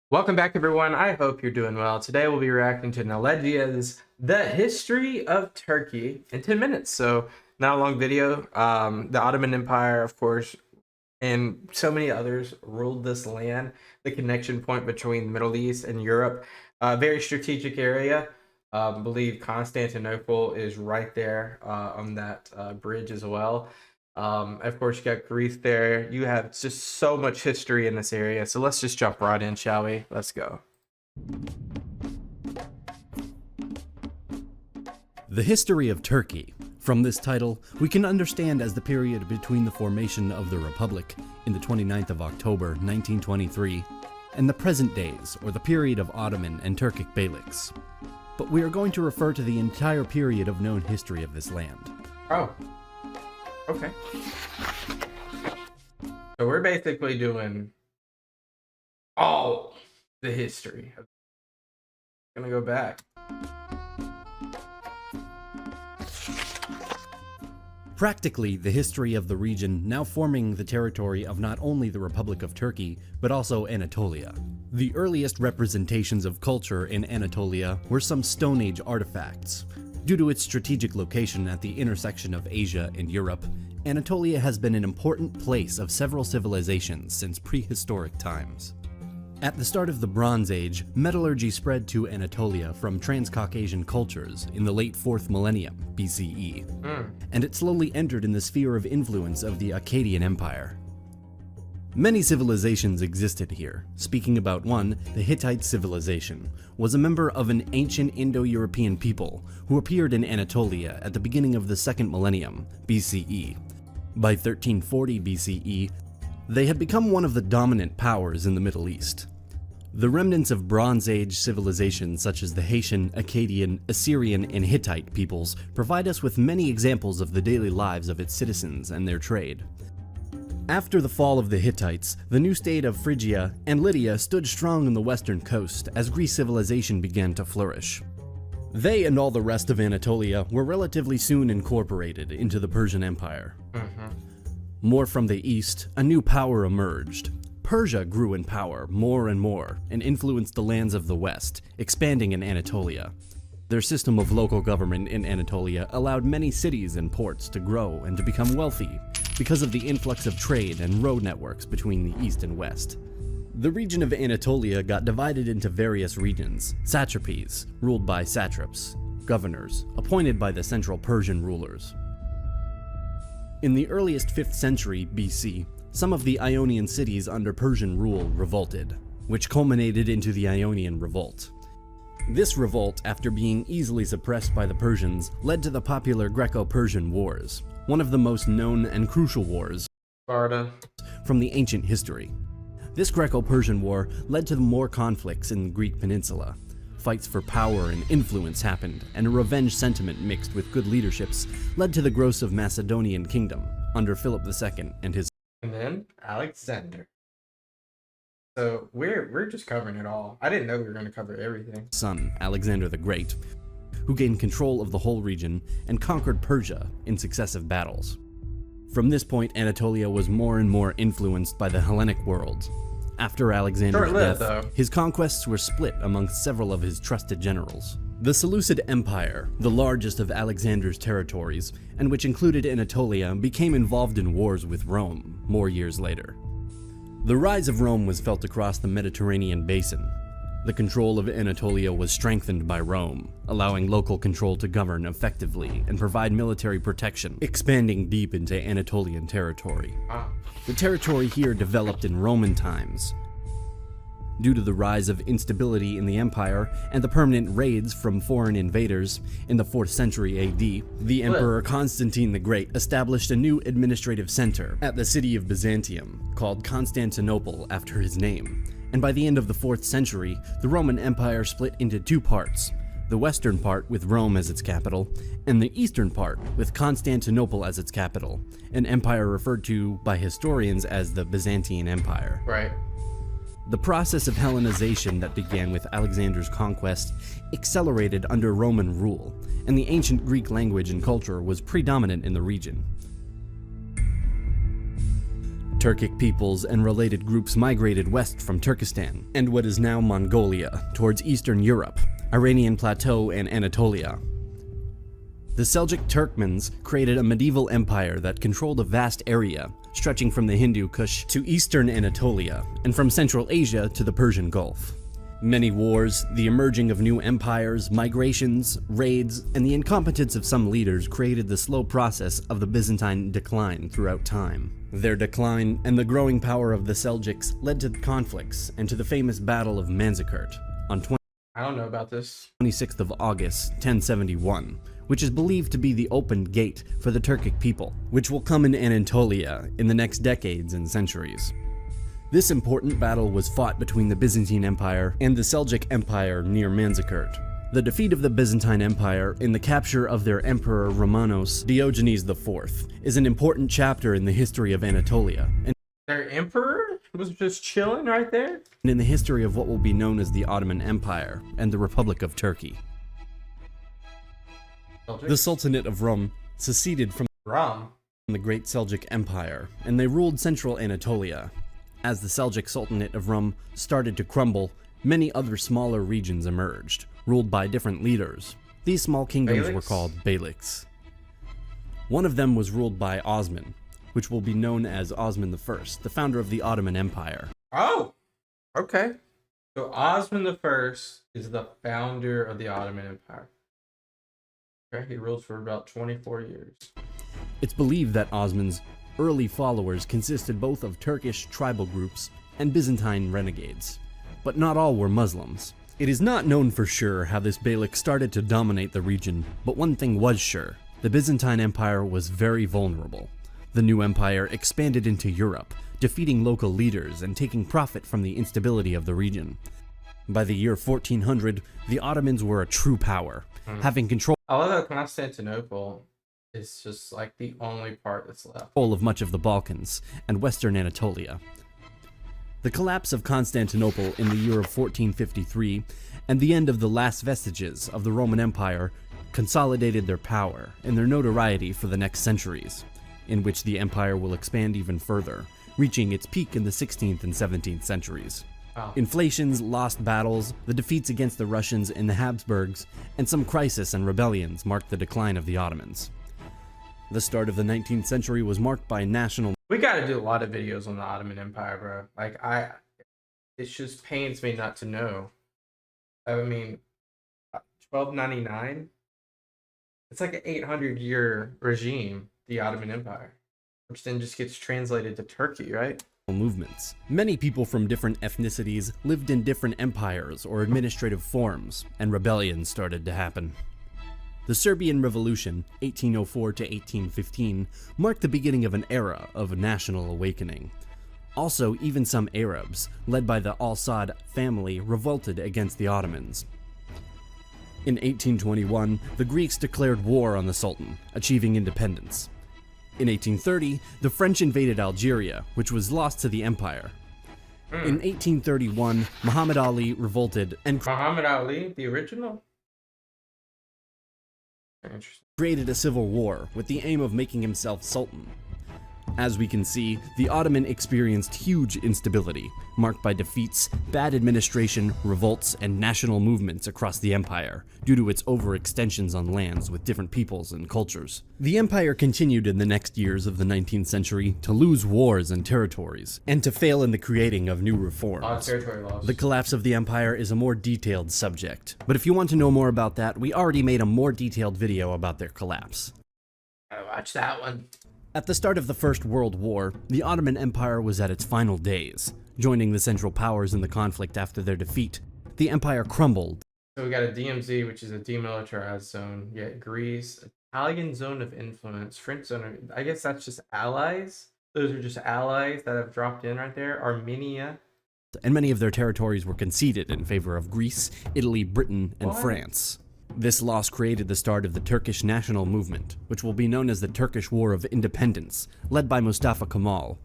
Welcome back, everyone. I hope you're doing well. Today we'll be reacting to Knowledgia's The History of Turkey in 10 minutes. So, not a long video. The Ottoman Empire, of course, and so many others ruled this land, the connection point between the Middle East and Europe. Very strategic area. I believe Constantinople is right there on that bridge as well. Of course, you got Greece there. You have just so much history in this area. So let's just jump right in, shall we? Let's go. The history of Turkey. From this title, we can understand as the period between the formation of the Republic in the 29th of October 1923 and the present days, or the period of Ottoman and Turkic beyliks. But we are going to refer to the entire period of known history of this land. Oh. Okay. So we're basically doing all the history. I'm gonna go back. Practically, the history of the region now forming the territory of not only the Republic of Turkey, but also Anatolia. The earliest representations of culture in Anatolia were some Stone Age artifacts. Due to its strategic location at the intersection of Asia and Europe, Anatolia has been an important place of several civilizations since prehistoric times. At the start of the Bronze Age, metallurgy spread to Anatolia from Transcaucasian cultures in the late 4th millennium BCE, and it slowly entered in the sphere of influence of the Akkadian Empire. Many civilizations existed here. Speaking about one, the Hittite civilization was a member of an ancient Indo-European people who appeared in Anatolia at the beginning of the 2nd millennium BCE. By 1340 BCE, they had become one of the dominant powers in the Middle East. The remnants of Bronze Age civilizations such as the Haitian, Akkadian, Assyrian, and Hittite peoples provide us with many examples of the daily lives of its citizens and their trade. After the fall of the Hittites, the new state of Phrygia and Lydia stood strong on the western coast as Greek civilization began to flourish. They and all the rest of Anatolia were relatively soon incorporated into the Persian Empire. More from the east, a new power emerged. Persia grew in power more and more and influenced the lands of the west, expanding in Anatolia. Their system of local government in Anatolia allowed many cities and ports to grow and to become wealthy because of the influx of trade and road networks between the east and west. The region of Anatolia got divided into various regions, satrapies, ruled by satraps, governors, appointed by the central Persian rulers. In the earliest 5th century BC, some of the Ionian cities under Persian rule revolted, which culminated into the Ionian Revolt. This revolt, after being easily suppressed by the Persians, led to the popular Greco-Persian Wars, one of the most known and crucial wars Sparta. from the ancient history. This Greco-Persian War led to more conflicts in the Greek peninsula. Fights for power and influence happened, and a revenge sentiment mixed with good leaderships led to the growth of Macedonian kingdom under Philip II and his And then Alexander. So we're just covering it all. I didn't know we were going to cover everything. son, Alexander the Great, who gained control of the whole region and conquered Persia in successive battles. From this point, Anatolia was more and more influenced by the Hellenic world. After Alexander's Short-lived, death, though. his conquests were split amongst several of his trusted generals. The Seleucid Empire, the largest of Alexander's territories, and which included Anatolia, became involved in wars with Rome more years later. The rise of Rome was felt across the Mediterranean basin. The control of Anatolia was strengthened by Rome, allowing local control to govern effectively and provide military protection, expanding deep into Anatolian territory. Wow. The territory here developed in Roman times. Due to the rise of instability in the empire and the permanent raids from foreign invaders in the 4th century AD, the Emperor Constantine the Great established a new administrative center at the city of Byzantium, called Constantinople after his name. And by the end of the 4th century, the Roman Empire split into two parts, the western part with Rome as its capital, and the eastern part with Constantinople as its capital, an empire referred to by historians as the Byzantine Empire. Right. The process of Hellenization that began with Alexander's conquest accelerated under Roman rule, and the ancient Greek language and culture was predominant in the region. Turkic peoples and related groups migrated west from Turkestan and what is now Mongolia towards Eastern Europe, Iranian Plateau, and Anatolia. The Seljuk Turkmens created a medieval empire that controlled a vast area, stretching from the Hindu Kush to eastern Anatolia, and from Central Asia to the Persian Gulf. Many wars, the emerging of new empires, migrations, raids, and the incompetence of some leaders created the slow process of the Byzantine decline throughout time. Their decline and the growing power of the Seljuks led to conflicts and to the famous Battle of Manzikert on I don't know about this. 26th of August, 1071, which is believed to be the open gate for the Turkic people, which will come in Anatolia in the next decades and centuries. This important battle was fought between the Byzantine Empire and the Seljuk Empire near Manzikert. The defeat of the Byzantine Empire and the capture of their emperor Romanos Diogenes IV is an important chapter in the history of Anatolia, and Their emperor was just chilling right there? in the history of what will be known as the Ottoman Empire and the Republic of Turkey. The Sultanate of Rum seceded from Rum. the Great Seljuk Empire, and they ruled central Anatolia. As the Seljuk Sultanate of Rum started to crumble, many other smaller regions emerged, ruled by different leaders. These small kingdoms were Beyliks? called beyliks. One of them was ruled by Osman, which will be known as Osman I, the founder of the Ottoman Empire. Oh, okay. So Osman I is the founder of the Ottoman Empire. Okay, he ruled for about 24 years. It's believed that Osman's early followers consisted both of Turkish tribal groups and Byzantine renegades, but not all were Muslims. It is not known for sure how this beylik started to dominate the region, but one thing was sure: the Byzantine Empire was very vulnerable. The new empire expanded into Europe, defeating local leaders and taking profit from the instability of the region. By the year 1400, the Ottomans were a true power, having control I love that Constantinople is just like the only part that's left. of much of the Balkans and western Anatolia. The collapse of Constantinople in the year of 1453 and the end of the last vestiges of the Roman Empire consolidated their power and their notoriety for the next centuries, in which the empire will expand even further, reaching its peak in the 16th and 17th centuries. Wow. Inflations, lost battles, the defeats against the Russians and the Habsburgs, and some crisis and rebellions marked the decline of the Ottomans. The start of the 19th century was marked by national We got to do a lot of videos on the Ottoman Empire, bro. Like, it just pains me not to know. I mean, 1299? It's like an 800-year regime, the Ottoman Empire, which then just gets translated to Turkey, right? movements. Many people from different ethnicities lived in different empires or administrative forms, and rebellions started to happen. The Serbian Revolution, 1804 to 1815, marked the beginning of an era of national awakening. Also, even some Arabs, led by the Al-Saud family, revolted against the Ottomans. In 1821, the Greeks declared war on the Sultan, achieving independence. In 1830, the French invaded Algeria, which was lost to the empire. In 1831, Muhammad Ali revolted and Muhammad Ali, the original? Interesting. created a civil war with the aim of making himself sultan. As we can see, the Ottoman experienced huge instability, marked by defeats, bad administration, revolts, and national movements across the empire, due to its overextensions on lands with different peoples and cultures. The empire continued in the next years of the 19th century to lose wars and territories, and to fail in the creating of new A lot of reforms. territory loss. The collapse of the empire is a more detailed subject, but if you want to know more about that, we already made a more detailed video about their collapse. I watched that one. At the start of the First World War, the Ottoman Empire was at its final days. Joining the Central Powers in the conflict after their defeat, the empire crumbled. So we got a DMZ, which is a demilitarized zone. You got Greece, Italian zone of influence, French zone of, I guess that's just allies. Those are just allies that have dropped in right there. Armenia. And many of their territories were conceded in favor of Greece, Italy, Britain, and What? France. This loss created the start of the Turkish national movement, which will be known as the Turkish War of Independence, led by Mustafa Kemal.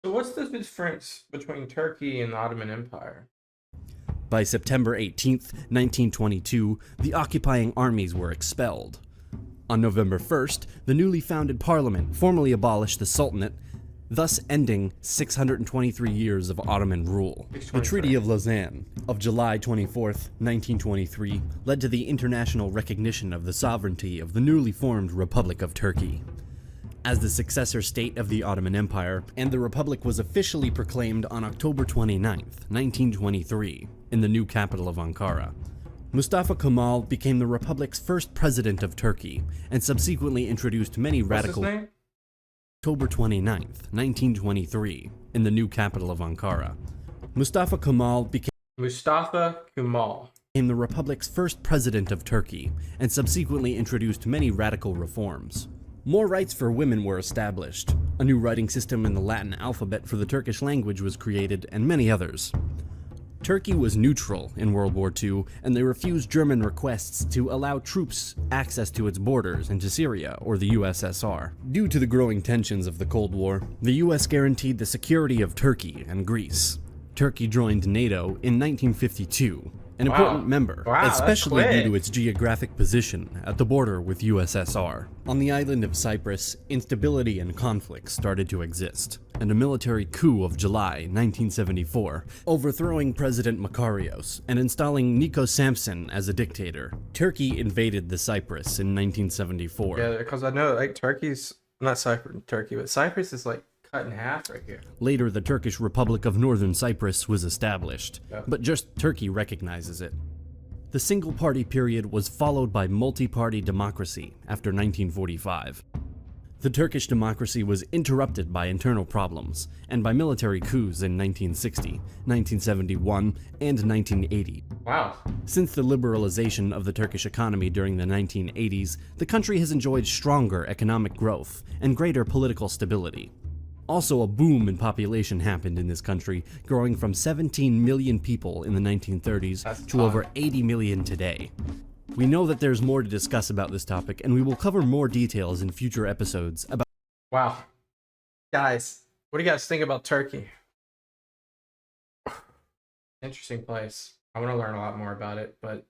So what's the difference between Turkey and the Ottoman Empire? By September 18th, 1922, the occupying armies were expelled. On November 1st, the newly founded parliament formally abolished the Sultanate thus ending 623 years of Ottoman rule. The Treaty of Lausanne of July 24, 1923, led to the international recognition of the sovereignty of the newly formed Republic of Turkey as the successor state of the Ottoman Empire, and the Republic was officially proclaimed on October 29, 1923, in the new capital of Ankara. Mustafa Kemal became the Republic's first president of Turkey, and subsequently introduced many radical... What's his name? October 29, 1923, in the new capital of Ankara. Mustafa Kemal became the Republic's first president of Turkey, and subsequently introduced many radical reforms. More rights for women were established, a new writing system in the Latin alphabet for the Turkish language was created, and many others. Turkey was neutral in World War II, and they refused German requests to allow troops access to its borders into Syria or the USSR. Due to the growing tensions of the Cold War, the US guaranteed the security of Turkey and Greece. Turkey joined NATO in 1952, an important member, especially due to its geographic position at the border with USSR. On the island of Cyprus, instability and conflict started to exist, and a military coup of July 1974, overthrowing President Makarios and installing Nico Samson as a dictator. Turkey invaded the Cyprus in 1974. Yeah, because I know like Turkey's not Turkey, but Cyprus is like cut in half right here. Later, the Turkish Republic of Northern Cyprus was established, but just Turkey recognizes it. The single-party period was followed by multi-party democracy after 1945. The Turkish democracy was interrupted by internal problems and by military coups in 1960, 1971, and 1980. Wow. Since the liberalization of the Turkish economy during the 1980s, the country has enjoyed stronger economic growth and greater political stability. Also, a boom in population happened in this country, growing from 17 million people in the 1930s to over 80 million today. We know that there's more to discuss about this topic, and we will cover more details in future episodes about... Wow. Guys, what do you guys think about Turkey? Interesting place. I want to learn a lot more about it, but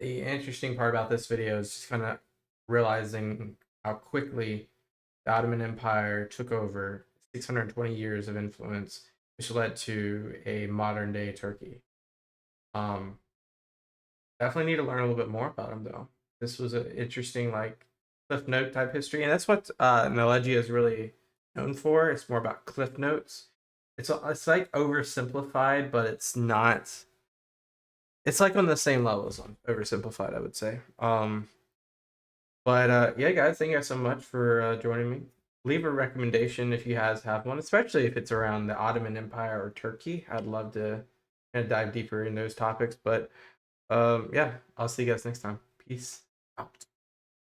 the interesting part about this video is just kind of realizing how quickly the Ottoman Empire took over 620 years of influence, which led to a modern day Turkey. Definitely need to learn a little bit more about them though. This was an interesting like cliff note type history, and that's what Knowledgia is really known for. It's more about cliff notes. It's like oversimplified, but it's not. It's like on the same level as oversimplified, I would say. Yeah, guys, thank you guys so much for joining me. Leave a recommendation if you guys have one, especially if it's around the Ottoman Empire or Turkey. I'd love to kind of dive deeper in those topics. But yeah, I'll see you guys next time. Peace out.